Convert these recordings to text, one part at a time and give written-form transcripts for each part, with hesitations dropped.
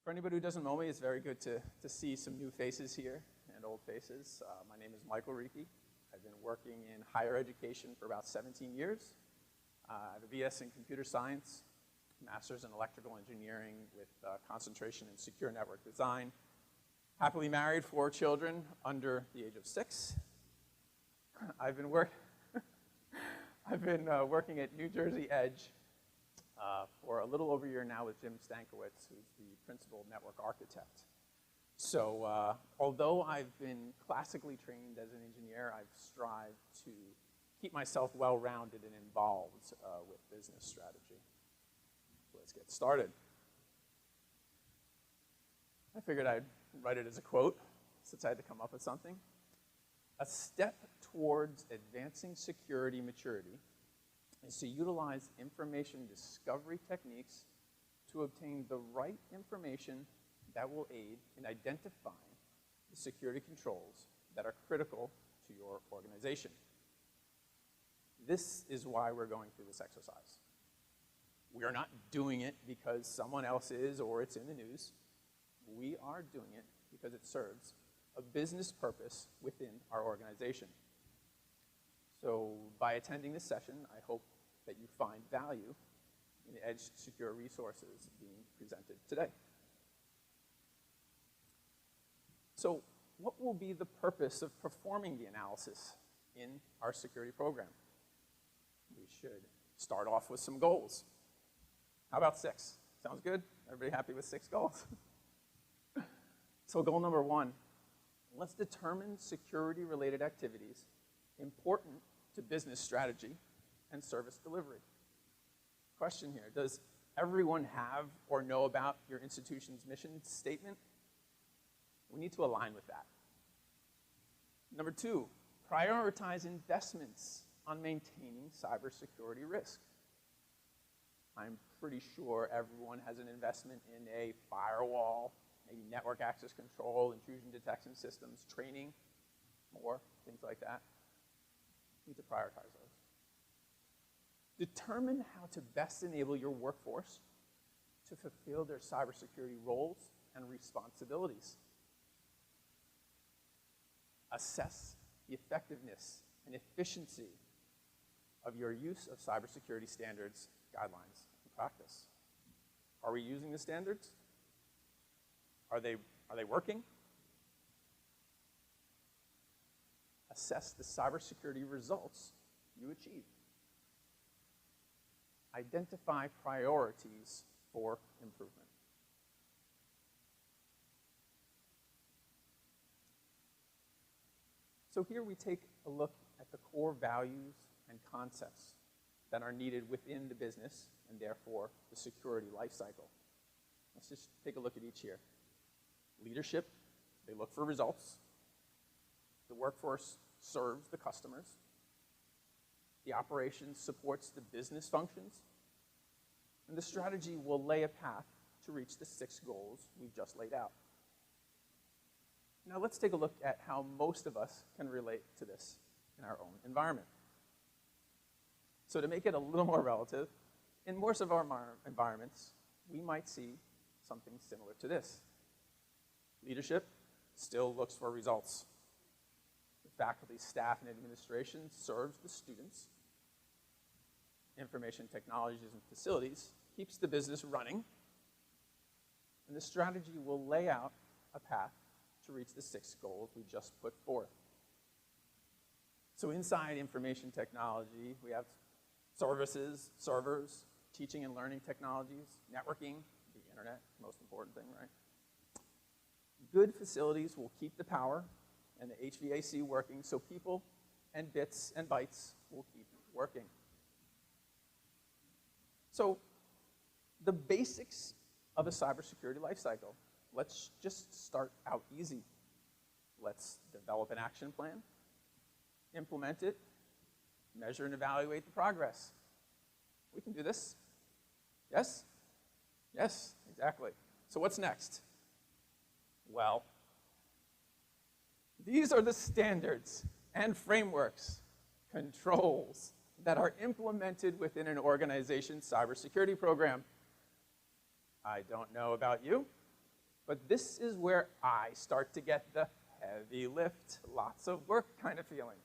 For anybody who doesn't know me, it's very good to see some new faces here and old faces. My name is Michael Reiki. I've been working in higher education for about 17 years. I have a BS in computer science, master's in electrical engineering with concentration in secure network design. Happily married, 4 children under the age of 6. I've been working at New Jersey Edge for a little over a year now with Jim Stankiewicz, who's the principal network architect. So although I've been classically trained as an engineer, I've strived to keep myself well-rounded and involved with business strategy. So let's get started. I figured I'd write it as a quote, since I had to come up with something. A step towards advancing security maturity is to utilize information discovery techniques to obtain the right information that will aid in identifying the security controls that are critical to your organization. This is why we're going through this exercise. We are not doing it because someone else is or it's in the news. We are doing it because it serves a business purpose within our organization. So by attending this session, I hope that you find value in the EdgeSecure Resources being presented today. So what will be the purpose of performing the analysis in our security program? We should start off with some goals. How about 6? Sounds good? Everybody happy with 6 goals? So goal number 1, let's determine security-related activities important to business strategy and service delivery. Question here, does everyone have or know about your institution's mission statement? We need to align with that. Number 2, prioritize investments on maintaining cybersecurity risk. I'm pretty sure everyone has an investment in a firewall, maybe network access control, intrusion detection systems, training, more, things like that. You need to prioritize those. Determine how to best enable your workforce to fulfill their cybersecurity roles and responsibilities. Assess the effectiveness and efficiency of your use of cybersecurity standards, guidelines, and practice. Are we using the standards? Are they working? Assess the cybersecurity results you achieve. Identify priorities for improvement. So here we take a look at the core values and concepts that are needed within the business and therefore the security lifecycle. Let's just take a look at each here. Leadership, they look for results. The workforce serves the customers. The operations supports the business functions. And the strategy will lay a path to reach the 6 goals we've just laid out. Now let's take a look at how most of us can relate to this in our own environment. So to make it a little more relative, in most of our environments, we might see something similar to this. Leadership still looks for results. The faculty, staff, and administration serves the students. Information technologies and facilities keeps the business running. And the strategy will lay out a path to reach the 6 goals we just put forth. So inside information technology, we have services, servers, teaching and learning technologies, networking, the internet, most important thing, right? Good facilities will keep the power and the HVAC working so people and bits and bytes will keep working. So the basics of a cybersecurity lifecycle. Let's just start out easy. Let's develop an action plan, implement it, measure and evaluate the progress. We can do this. Yes? Yes, exactly. So what's next? Well, these are the standards and frameworks, controls that are implemented within an organization's cybersecurity program. I don't know about you, But this is where I start to get the heavy lift, lots of work kind of feeling.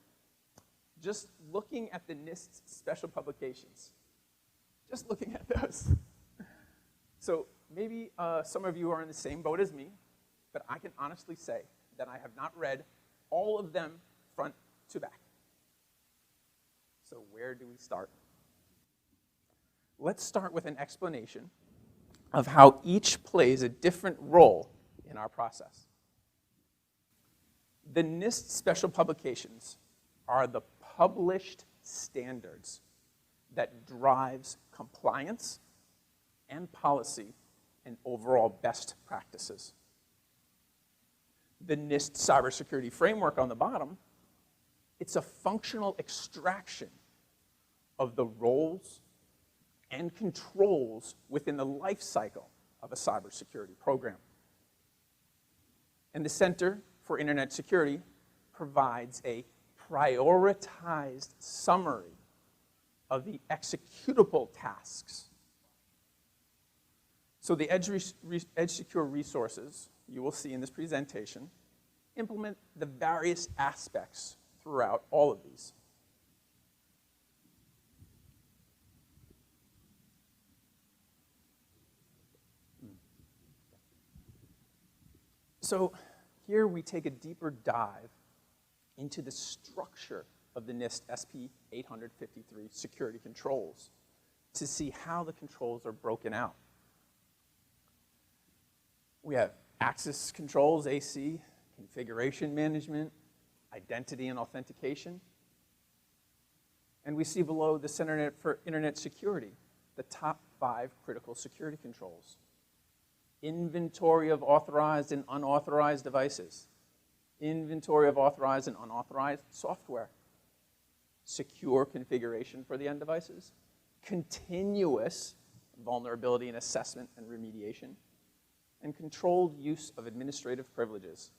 Just looking at the NIST special publications, just looking at those. So maybe some of you are in the same boat as me, but I can honestly say that I have not read all of them front to back. So where do we start? Let's start with an explanation of how each plays a different role in our process. The NIST special publications are the published standards that drives compliance and policy and overall best practices. The NIST cybersecurity framework on the bottom, it's a functional extraction of the roles and controls within the life cycle of a cybersecurity program. And the Center for Internet Security provides a prioritized summary of the executable tasks. So the EdgeSecure Resources, you will see in this presentation, implement the various aspects throughout all of these. So here we take a deeper dive into the structure of the NIST SP 853 security controls to see how the controls are broken out. We have access controls, AC, configuration management, identity and authentication. And we see below the Center for Internet Security, the top 5 critical security controls. Inventory of authorized and unauthorized devices. Inventory of authorized and unauthorized software. Secure configuration for the end devices. Continuous vulnerability and assessment and remediation. And controlled use of administrative privileges.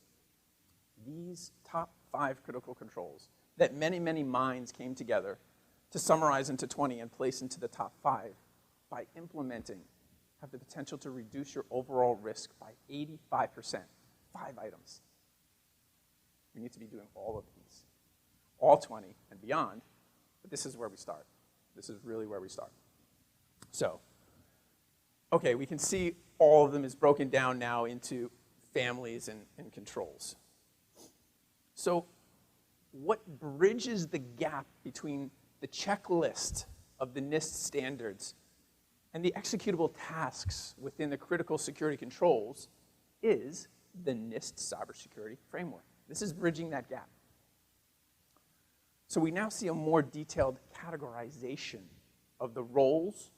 These top 5 critical controls that many, many minds came together to summarize into 20 and place into the top 5 by implementing have the potential to reduce your overall risk by 85%, 5 items. We need to be doing all of these, all 20 and beyond, but this is where we start. This is really where we start. So, okay, we can see all of them is broken down now into families and controls. So what bridges the gap between the checklist of the NIST standards and the executable tasks within the critical security controls is the NIST cybersecurity framework. This is bridging that gap. So we now see a more detailed categorization of the roles,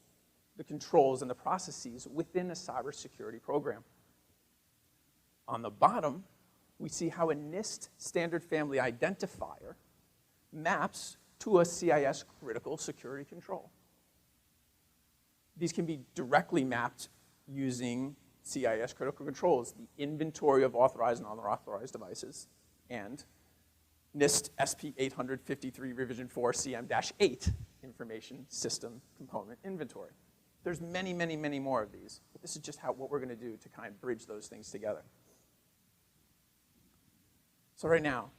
the controls, and the processes within a cybersecurity program. On the bottom, we see how a NIST standard family identifier maps to a CIS critical security control. These can be directly mapped using CIS critical controls, the inventory of authorized and unauthorized devices, and NIST SP 853 Revision 4 CM-8 Information System Component Inventory. There's many, many, many more of these, but this is just what we're going to do to kind of bridge those things together. So right now,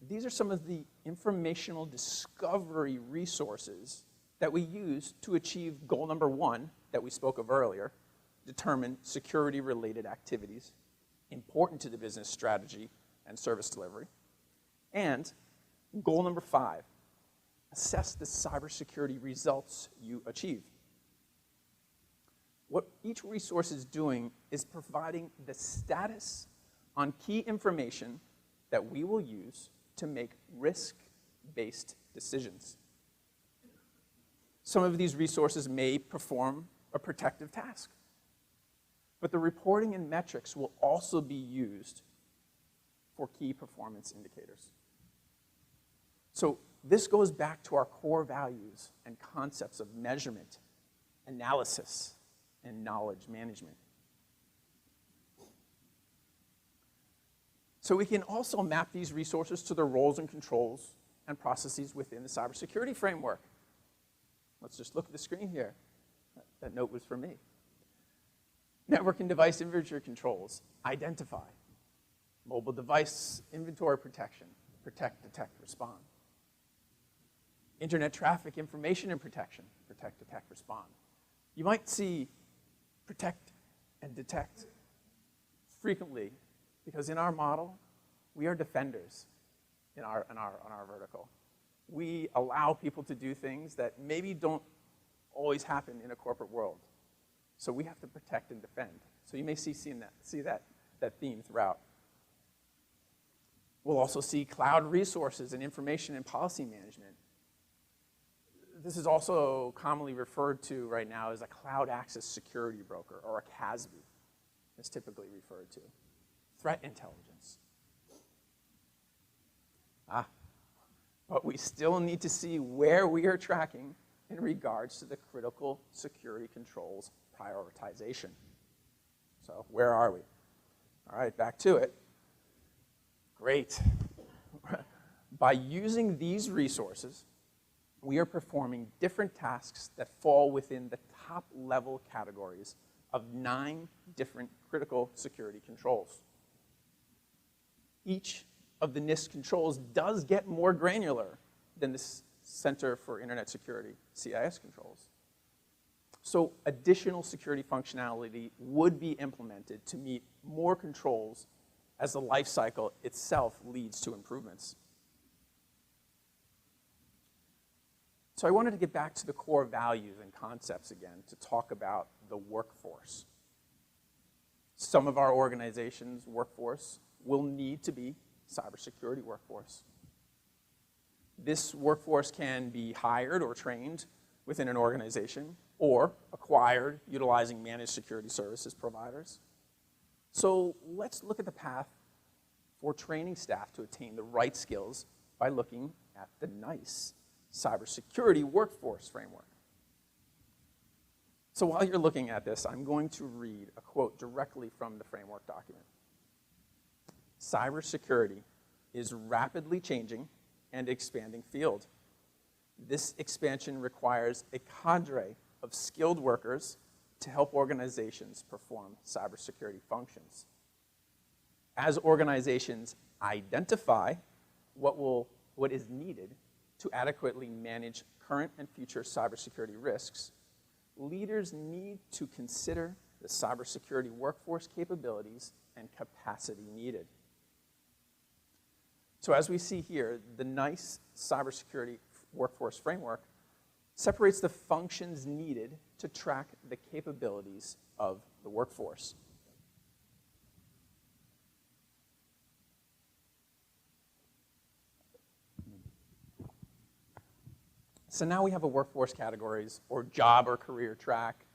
these are some of the informational discovery resources that we use to achieve goal number 1 that we spoke of earlier, determine security-related activities important to the business strategy and service delivery. And goal number 5, assess the cybersecurity results you achieve. What each resource is doing is providing the status on key information that we will use to make risk-based decisions. Some of these resources may perform a protective task, but the reporting and metrics will also be used for key performance indicators. So this goes back to our core values and concepts of measurement, analysis, and knowledge management. So we can also map these resources to the roles and controls and processes within the cybersecurity framework. Let's just look at the screen here. That note was for me. Network and device inventory controls, identify. Mobile device inventory protection, protect, detect, respond. Internet traffic information and protection, protect, detect, respond. You might see protect and detect frequently because in our model, we are defenders in our vertical. We allow people to do things that maybe don't always happen in a corporate world. So we have to protect and defend. So you may see that theme throughout. We'll also see cloud resources and information and policy management. This is also commonly referred to right now as a cloud access security broker, or a CASB, is typically referred to. Threat intelligence. But we still need to see where we are tracking in regards to the critical security controls prioritization. So where are we? All right, back to it. Great. By using these resources, we are performing different tasks that fall within the top level categories of 9 different critical security controls. Each of the NIST controls does get more granular than the Center for Internet Security, CIS controls. So additional security functionality would be implemented to meet more controls as the life cycle itself leads to improvements. So I wanted to get back to the core values and concepts again to talk about the workforce. Some of our organizations' workforce will need to be cybersecurity workforce. This workforce can be hired or trained within an organization or acquired utilizing managed security services providers. So let's look at the path for training staff to attain the right skills by looking at the NICE Cybersecurity Workforce Framework. So while you're looking at this, I'm going to read a quote directly from the framework document. Cybersecurity is rapidly changing and expanding field. This expansion requires a cadre of skilled workers to help organizations perform cybersecurity functions. As organizations identify what is needed to adequately manage current and future cybersecurity risks, leaders need to consider the cybersecurity workforce capabilities and capacity needed. So as we see here, the NICE Cybersecurity Workforce Framework separates the functions needed to track the capabilities of the workforce. So now we have a workforce categories or job or career track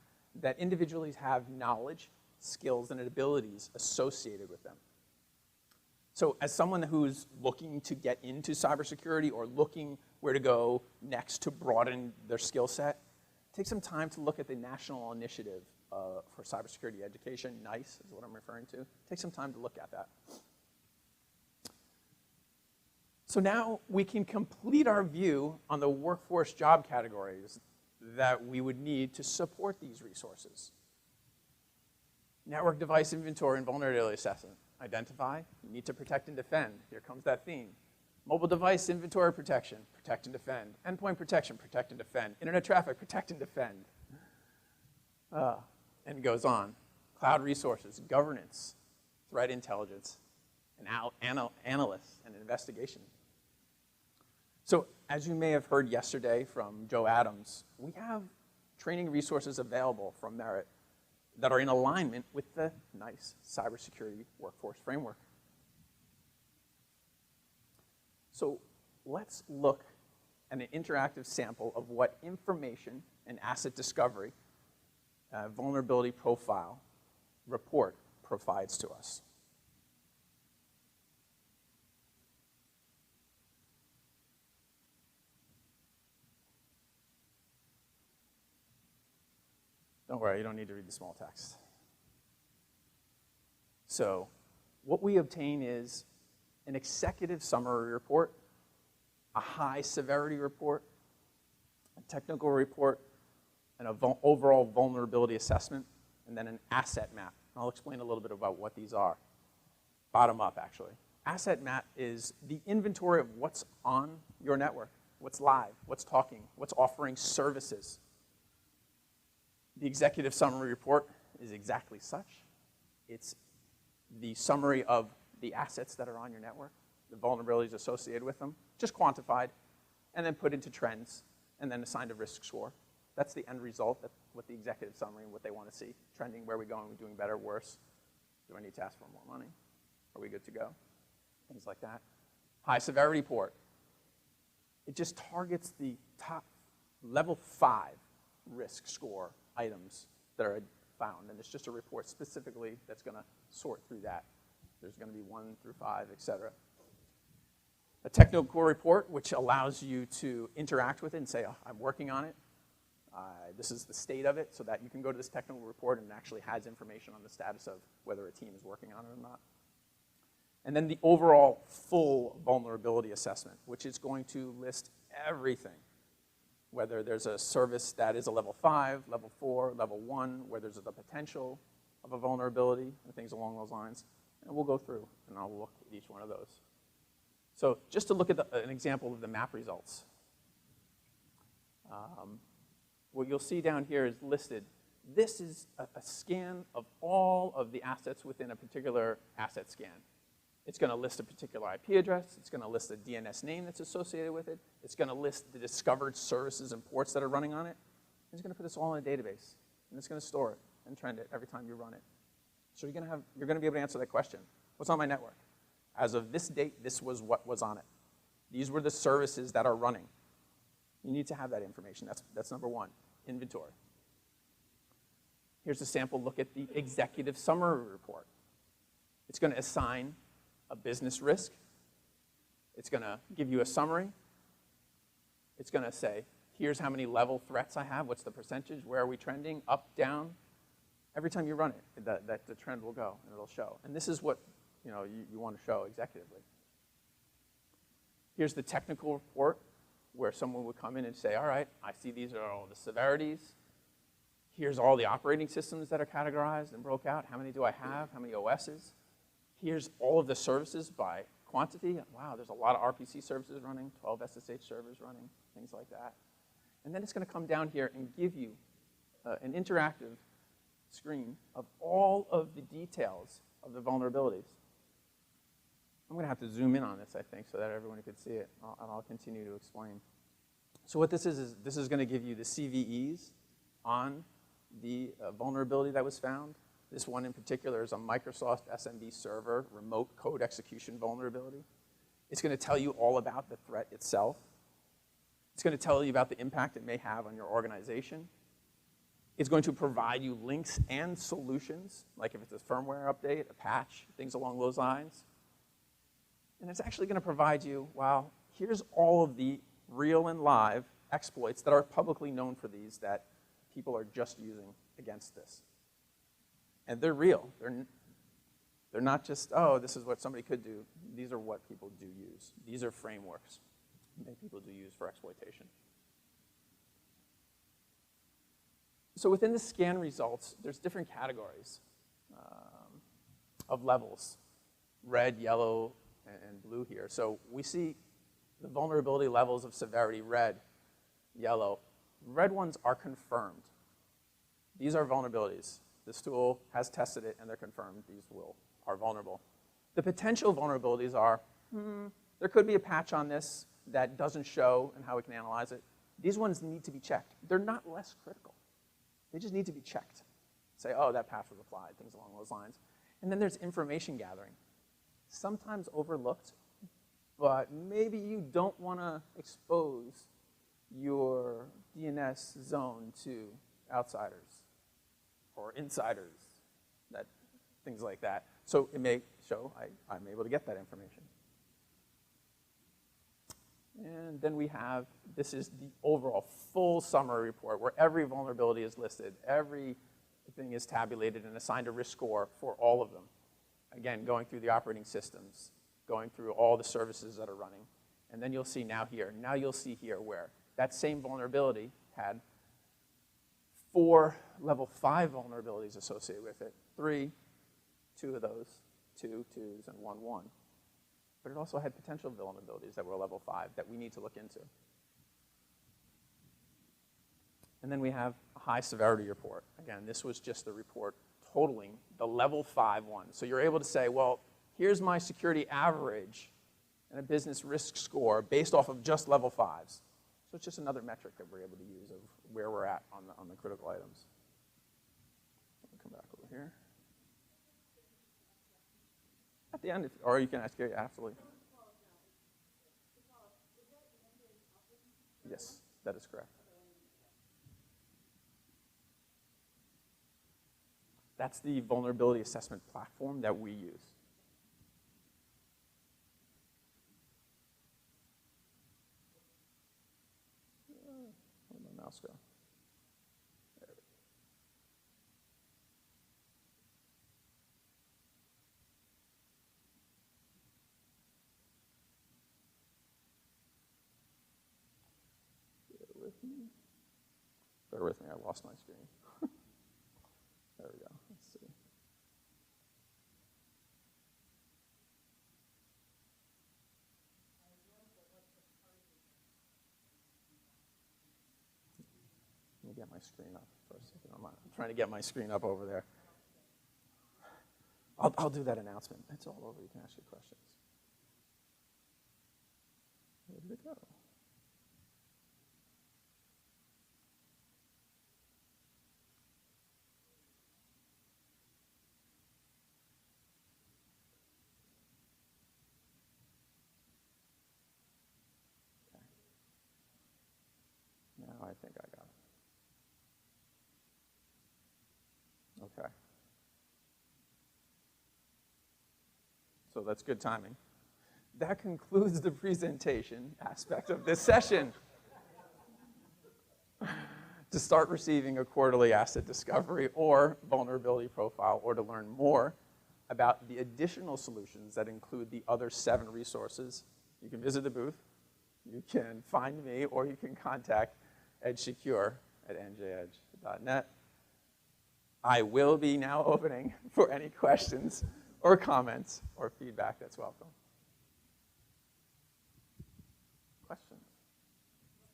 that individuals have knowledge, skills, and abilities associated with them. So as someone who's looking to get into cybersecurity or looking where to go next to broaden their skill set, take some time to look at the National Initiative for Cybersecurity Education, NICE is what I'm referring to. Take some time to look at that. So now we can complete our view on the workforce job categories that we would need to support these resources. Network device inventory and vulnerability assessment. Identify, you need to protect and defend. Here comes that theme. Mobile device inventory protection, protect and defend. Endpoint protection, protect and defend. Internet traffic, protect and defend. And it goes on. Cloud resources, governance, threat intelligence, and analysts and investigation. So as you may have heard yesterday from Joe Adams, we have training resources available from Merit that are in alignment with the NICE Cybersecurity Workforce Framework. So let's look at an interactive sample of what information and asset discovery vulnerability profile report provides to us. Don't worry, you don't need to read the small text. So what we obtain is an executive summary report, a high severity report, a technical report, and an overall vulnerability assessment, and then an asset map. I'll explain a little bit about what these are. Bottom up, actually. Asset map is the inventory of what's on your network, what's live, what's talking, what's offering services. The executive summary report is exactly such. It's the summary of the assets that are on your network, the vulnerabilities associated with them, just quantified, and then put into trends, and then assigned a risk score. That's the end result, that's what the executive summary and what they want to see. Trending, where are we going? Are we doing better, worse? Do I need to ask for more money? Are we good to go? Things like that. High severity port. It just targets the top level 5 risk score items that are found, and it's just a report specifically that's going to sort through that. There's going to be 1 through 5, et cetera. A technical report, which allows you to interact with it and say, oh, I'm working on it. This is the state of it, so that you can go to this technical report and it actually has information on the status of whether a team is working on it or not. And then the overall full vulnerability assessment, which is going to list everything, whether there's a service that is a level 5, level 4, level 1, where there's the potential of a vulnerability, and things along those lines. And we'll go through, and I'll look at each one of those. So just to look at an example of the map results. What you'll see down here is listed. This is a scan of all of the assets within a particular asset scan. It's going to list a particular IP address. It's going to list a DNS name that's associated with it. It's going to list the discovered services and ports that are running on it. It's going to put this all in a database, and it's going to store it and trend it every time you run it. So you're going to be able to answer that question. What's on my network? As of this date, this was what was on it. These were the services that are running. You need to have that information. That's number 1, inventory. Here's a sample look at the executive summary report. It's going to assign a business risk. It's going to give you a summary. It's going to say, here's how many level threats I have. What's the percentage? Where are we trending? Up, down? Every time you run it, the trend will go, and it'll show. And this is what you want to show executively. Here's the technical report, where someone would come in and say, all right, I see these are all the severities. Here's all the operating systems that are categorized and broke out. How many do I have? How many OSs? Here's all of the services by quantity. Wow, there's a lot of RPC services running, 12 SSH servers running, things like that. And then it's going to come down here and give you an interactive screen of all of the details of the vulnerabilities. I'm going to have to zoom in on this, I think, so that everyone could see it, and I'll continue to explain. So what this is this is going to give you the CVEs on the vulnerability that was found. This one in particular is a Microsoft SMB server remote code execution vulnerability. It's going to tell you all about the threat itself. It's going to tell you about the impact it may have on your organization. It's going to provide you links and solutions, like if it's a firmware update, a patch, things along those lines. And it's actually going to provide you, well, here's all of the real and live exploits that are publicly known for these that people are just using against this. And they're real. They're not just, oh, this is what somebody could do. These are what people do use. These are frameworks that people do use for exploitation. So within the scan results, there's different categories of levels, red, yellow, and blue here. So we see the vulnerability levels of severity, red, yellow. Red ones are confirmed. These are vulnerabilities. This tool has tested it, and they're confirmed. These are vulnerable. The potential vulnerabilities are, there could be a patch on this that doesn't show and how we can analyze it. These ones need to be checked. They're not less critical. They just need to be checked. Say, oh, that patch was applied, things along those lines. And then there's information gathering. Sometimes overlooked, but maybe you don't want to expose your DNS zone to outsiders or insiders, things like that. So it may show I'm able to get that information. And then we have, this is the overall full summary report where every vulnerability is listed, everything is tabulated and assigned a risk score for all of them. Again, going through the operating systems, going through all the services that are running. And then you'll see now you'll see here where that same vulnerability had 4 level 5 vulnerabilities associated with it. 3, 2 of those, 2 2s, and 1 1. But it also had potential vulnerabilities that were level 5 that we need to look into. And then we have a high severity report. Again, this was just a report totaling the level 5 one. So you're able to say, well, here's my security average and a business risk score based off of just level 5s. So it's just another metric that we're able to use of where we're at on the critical items. Let me come back over here. At the end, or you can ask Gary, absolutely. Yes, that is correct. That's the vulnerability assessment platform that we use. Where'd my mouse go? There we go. Bear with me, I lost my screen. There we go, let's see. Let me get my screen up for a second. I'm trying to get my screen up over there. I'll do that announcement. It's all over, you can ask your questions. Where did it go? Now I think I got it. Okay. So that's good timing. That concludes the presentation aspect of this session. To start receiving a quarterly asset discovery or vulnerability profile, or to learn more about the additional solutions that include the other 7 resources, you can visit the booth, you can find me, or you can contact EdgeSecure at njedge.net. I will be now opening for any questions or comments or feedback that's welcome. Questions?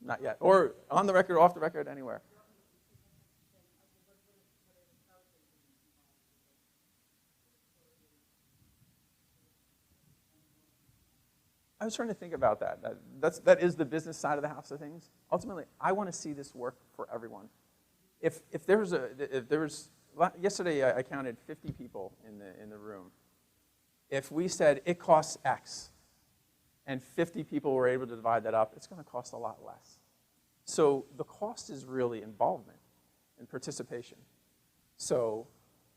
Not yet. Or on the record, off the record, anywhere. I was trying to think about that. That is the business side of the house of things. Ultimately, I want to see this work for everyone. If there's yesterday I counted 50 people in the room. If we said it costs X, and 50 people were able to divide that up, it's going to cost a lot less. So the cost is really involvement and participation. So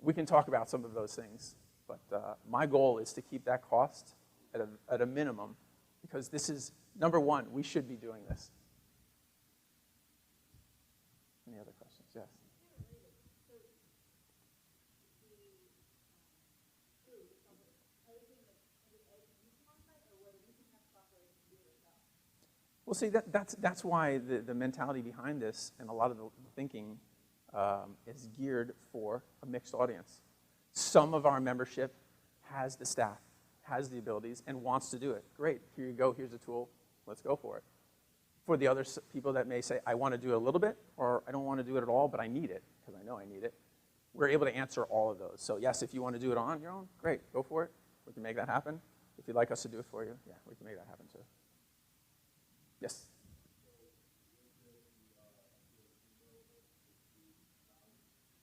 we can talk about some of those things, but my goal is to keep that cost at a minimum, because this is, number one, we should be doing this. Any other questions? Yes. Well, see, that's why the mentality behind this and a lot of the thinking is geared for a mixed audience. Some of our membership has the staff, has the abilities, and wants to do it. Great, here you go, here's a tool, let's go for it. For the other people that may say, I want to do it a little bit, or I don't want to do it at all, but I need it, because I know I need it, we're able to answer all of those. So yes, if you want to do it on your own, great, go for it. We can make that happen. If you'd like us to do it for you, yeah, we can make that happen too. Yes?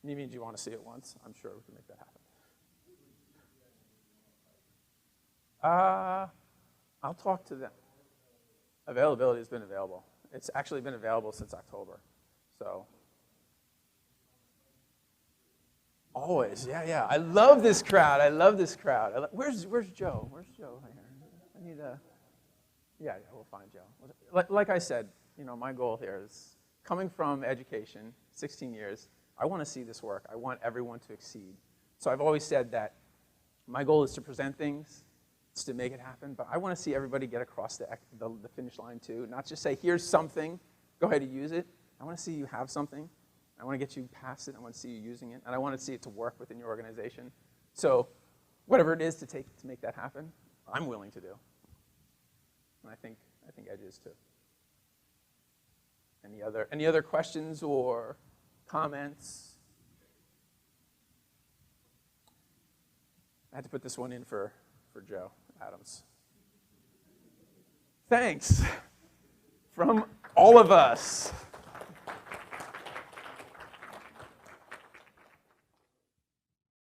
You mean, do you want to see it once? I'm sure we can make that happen. I'll talk to them. Availability has been available. It's actually been available since October. So, always, yeah. I love this crowd. I love this crowd. Where's Joe? Where's Joe? I need a, yeah, we'll find Joe. Like I said, my goal here is coming from education, 16 years, I want to see this work. I want everyone to exceed. So I've always said that my goal is to present things, it's to make it happen, but I want to see everybody get across the finish line too, not just say, here's something, go ahead and use it. I want to see you have something I want to get you past it. I want to see you using it. And I want to see it to work within your organization. So whatever it is to make that happen, I'm willing to do. And I think Edge is too. Any other questions or comments? I had to put this one in for Joe Adams. Thanks from all of us.